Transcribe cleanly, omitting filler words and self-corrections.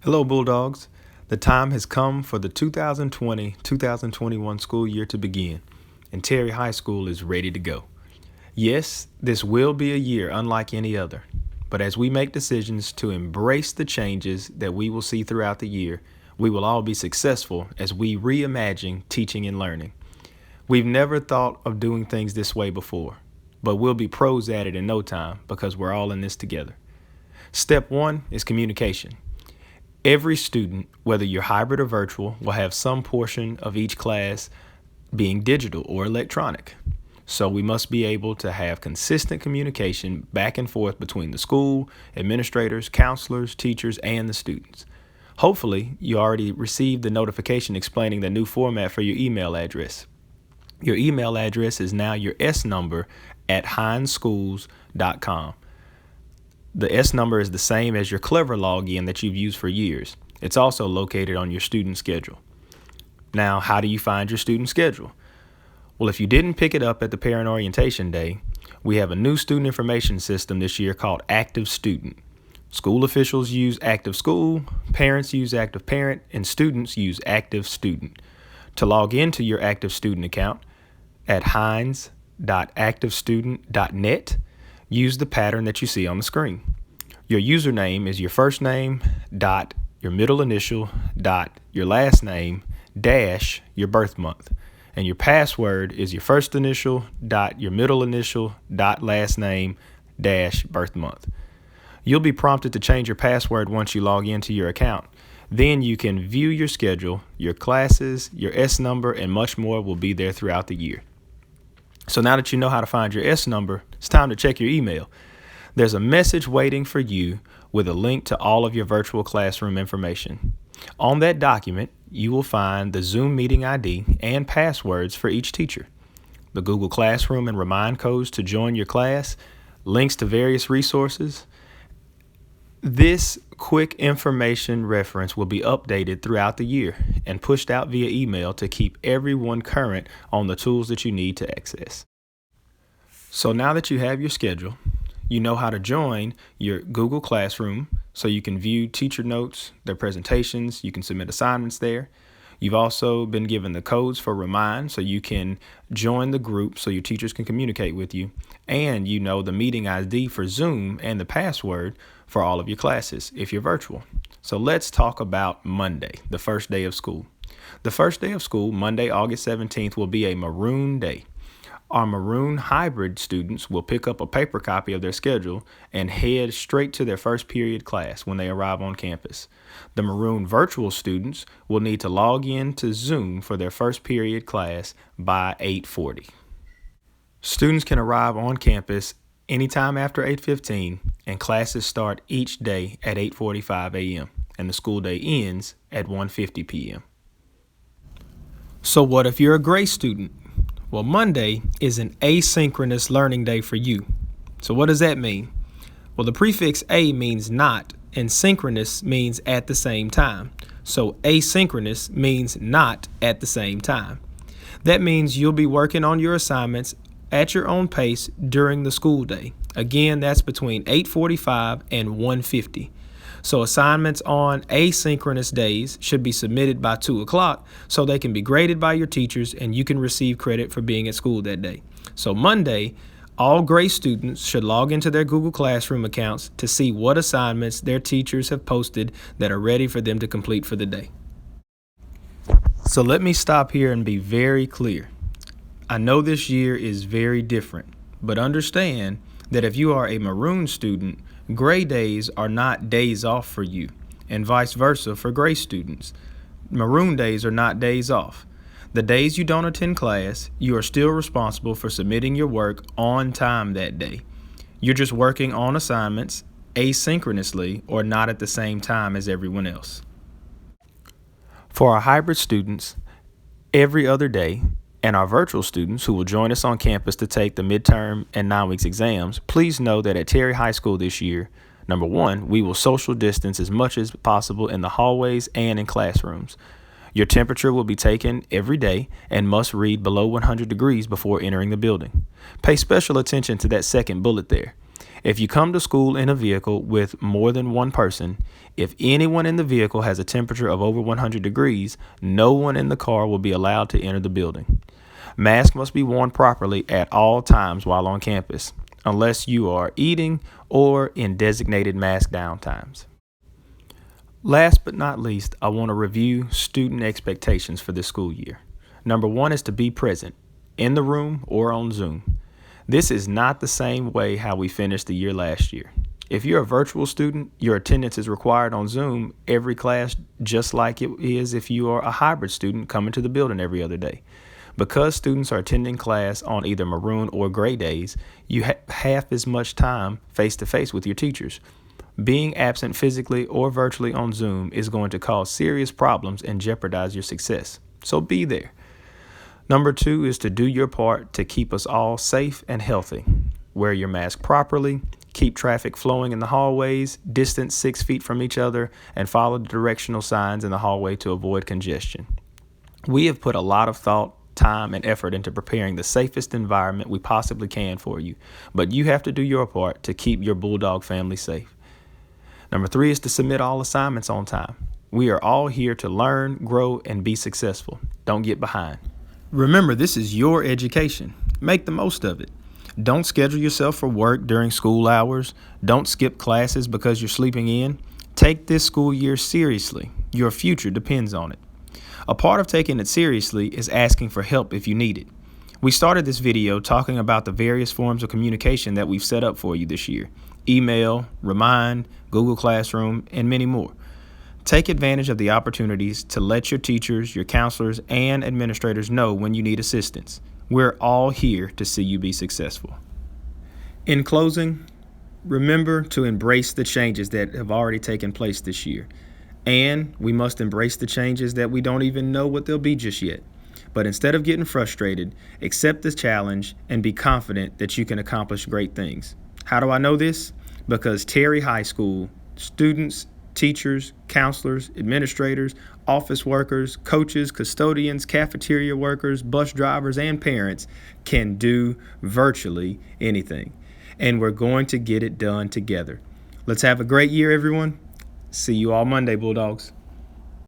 Hello, Bulldogs. The time has come for the 2020-2021 school year to begin, and Terry High School is ready to go. Yes, this will be a year unlike any other, but as we make decisions to embrace the changes that we will see throughout the year, we will all be successful as we reimagine teaching and learning. We've never thought of doing things this way before, but we'll be pros at it in no time because we're all in this together. Step one is communication. Every student, whether you're hybrid or virtual, will have some portion of each class being digital or electronic. So we must be able to have consistent communication back and forth between the school, administrators, counselors, teachers, and the students. Hopefully, you already received the notification explaining the new format for your email address. Your email address is now your S number at hineschools.com. The S number is the same as your Clever login that you've used for years. It's also located on your student schedule. Now, how do you find your student schedule? Well, if you didn't pick it up at the Parent Orientation Day, we have a new student information system this year called Active Student. School officials use Active School, parents use Active Parent, and students use Active Student. To log into your Active Student account at hines.activestudent.net, use the pattern that you see on the screen. Your username is your first name, dot, your middle initial, dot, your last name, dash, your birth month. And your password is your first initial, dot, your middle initial, dot, last name, dash, birth month. You'll be prompted to change your password once you log into your account. Then you can view your schedule, your classes, your S number, and much more will be there throughout the year. So now that you know how to find your S number, it's time to check your email. There's a message waiting for you with a link to all of your virtual classroom information. On that document, you will find the Zoom meeting ID and passwords for each teacher, the Google Classroom and Remind codes to join your class, links to various resources. This quick information reference will be updated throughout the year and pushed out via email to keep everyone current on the tools that you need to access. So now that you have your schedule, you know how to join your Google Classroom so you can view teacher notes, their presentations, you can submit assignments there. You've also been given the codes for Remind so you can join the group so your teachers can communicate with you. And you know the meeting ID for Zoom and the password for all of your classes if you're virtual. So let's talk about Monday, the first day of school. The first day of school, Monday, August 17th, will be a maroon day. Our maroon hybrid students will pick up a paper copy of their schedule and head straight to their first period class when they arrive on campus. The maroon virtual students will need to log in to Zoom for their first period class by 8:40. Students can arrive on campus anytime after 8:15, and classes start each day at 8:45 a.m., and the school day ends at 1:50 p.m. So what if you're a gray student? Well, Monday is an asynchronous learning day for you. So what does that mean? Well, the prefix a means not, and synchronous means at the same time. So asynchronous means not at the same time. That means you'll be working on your assignments at your own pace during the school day. Again, that's between 8:45 and 1:50. So assignments on asynchronous days should be submitted by 2 o'clock so they can be graded by your teachers and you can receive credit for being at school that day. So Monday, all gray students should log into their Google Classroom accounts to see what assignments their teachers have posted that are ready for them to complete for the day. So let me stop here and be very clear. I know this year is very different, but understand that if you are a maroon student, gray days are not days off for you, and vice versa for gray students. Maroon days are not days off. The days you don't attend class, you are still responsible for submitting your work on time that day. You're just working on assignments asynchronously or not at the same time as everyone else. For our hybrid students, every other day, and our virtual students who will join us on campus to take the midterm and 9 weeks exams, please know that at Terry High School this year, number one, we will social distance as much as possible in the hallways and in classrooms. Your temperature will be taken every day and must read below 100 degrees before entering the building. Pay special attention to that second bullet there. If you come to school in a vehicle with more than one person, if anyone in the vehicle has a temperature of over 100 degrees, no one in the car will be allowed to enter the building. Masks must be worn properly at all times while on campus, unless you are eating or in designated mask downtimes. Last but not least, I want to review student expectations for this school year. Number one is to be present, in the room or on Zoom. This is not the same way how we finished the year last year. If you're a virtual student, your attendance is required on Zoom every class, just like it is if you are a hybrid student coming to the building every other day. Because students are attending class on either maroon or gray days, you have half as much time face-to-face with your teachers. Being absent physically or virtually on Zoom is going to cause serious problems and jeopardize your success. So be there. Number two is to do your part to keep us all safe and healthy. Wear your mask properly, keep traffic flowing in the hallways, distance 6 feet from each other, and follow the directional signs in the hallway to avoid congestion. We have put a lot of thought, time, and effort into preparing the safest environment we possibly can for you, but you have to do your part to keep your Bulldog family safe. Number three is to submit all assignments on time. We are all here to learn, grow, and be successful. Don't get behind. Remember, this is your education. Make the most of it. Don't schedule yourself for work during school hours. Don't skip classes because you're sleeping in. Take this school year seriously. Your future depends on it. A part of taking it seriously is asking for help if you need it. We started this video talking about the various forms of communication that we've set up for you this year. Email, Remind, Google Classroom, and many more. Take advantage of the opportunities to let your teachers, your counselors, and administrators know when you need assistance. We're all here to see you be successful. In closing, remember to embrace the changes that have already taken place this year. And we must embrace the changes that we don't even know what they'll be just yet. But instead of getting frustrated, accept the challenge and be confident that you can accomplish great things. How do I know this? Because Terry High School students, teachers, counselors, administrators, office workers, coaches, custodians, cafeteria workers, bus drivers, and parents can do virtually anything. And we're going to get it done together. Let's have a great year, everyone. See you all Monday, Bulldogs.